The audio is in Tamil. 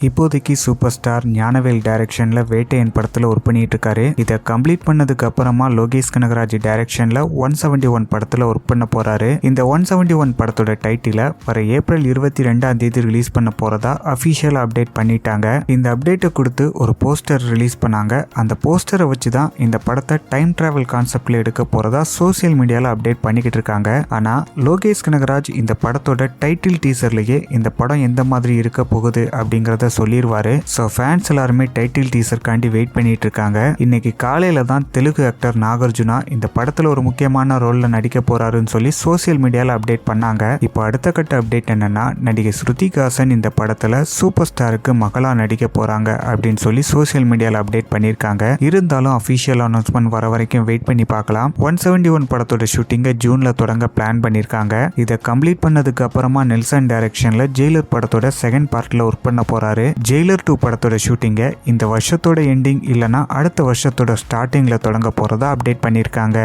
இப்போதைக்கு சூப்பர் ஸ்டார் ஞானவேல் டைரக்ஷன்ல வேட்டையன் படத்துல ஒர்க் பண்ணிட்டு இருக்காரு. இதை கம்ப்ளீட் பண்ணதுக்கு அப்புறமா லோகேஷ் கனகராஜ் டைரக்ஷன்ல 171 படத்துல ஒர்க் பண்ண போறாரு. இந்த 171 படத்தோட டைட்டில வர ஏப்ரல் 22 ரிலீஸ் பண்ண போறதா அபிஷியல் அப்டேட் பண்ணிட்டாங்க. இந்த அப்டேட்டை கொடுத்து ஒரு போஸ்டர் ரிலீஸ் பண்ணாங்க. அந்த போஸ்டரை வச்சுதான் இந்த படத்தை டைம் டிராவல் கான்செப்ட்ல எடுக்க போறதா சோசியல் மீடியால அப்டேட் பண்ணிக்கிட்டு இருக்காங்க. ஆனா லோகேஷ் கனகராஜ் இந்த படத்தோட டைட்டில் டீசர்லயே இந்த படம் எந்த மாதிரி இருக்க போகுது அப்படிங்கறத சொல்லிடுவாரு. சோ ஃபேன்ஸ் எல்லாருமே டைட்டில் டீசர்காண்டி வெயிட் பண்ணிட்டு இருக்காங்க. இன்னைக்கு காலையில தான் தெலுங்கு ஆக்டர் நாகார்ஜுனா இந்த படத்துல ஒரு முக்கியமான ரோல்ல நடிக்க போறாருன்னு சொல்லி சோசியல் மீடியால அப்டேட் பண்ணாங்க. இப்போ அடுத்த கட்ட அப்டேட் என்னன்னா, நடிகை ஸ்ருதிஹாசன் இந்த படத்துல சூப்பர் ஸ்டாருக்கு மகளா நடிக்க போறாங்க அப்படின்னு சொல்லி சோசியல் மீடியால அப்டேட் பண்ணிருக்காங்க. இருந்தாலும் அபிஷியல் அனௌன்ஸ்மெண்ட் வர வரைக்கும் வெயிட் பண்ணி பார்க்கலாம். 171 படத்தோட ஷூட்டிங்கை ஜூன்ல தொடங்க பிளான் பண்ணிருக்காங்க. இதை கம்ப்ளீட் பண்ணதுக்கு அப்புறமா நெல்சன் டைரக்ஷன்ல ஜெயிலர் படத்தோட செகண்ட் பார்ட்ல ஒர்க் பண்ண போறாரு. ஜெயிலர் 2 படத்தோட ஷூட்டிங்கை இந்த வருஷத்தோட எண்டிங் இல்லனா அடுத்த வருஷத்தோட ஸ்டார்டிங்ல தொடங்க போறதா அப்டேட் பண்ணிருக்காங்க.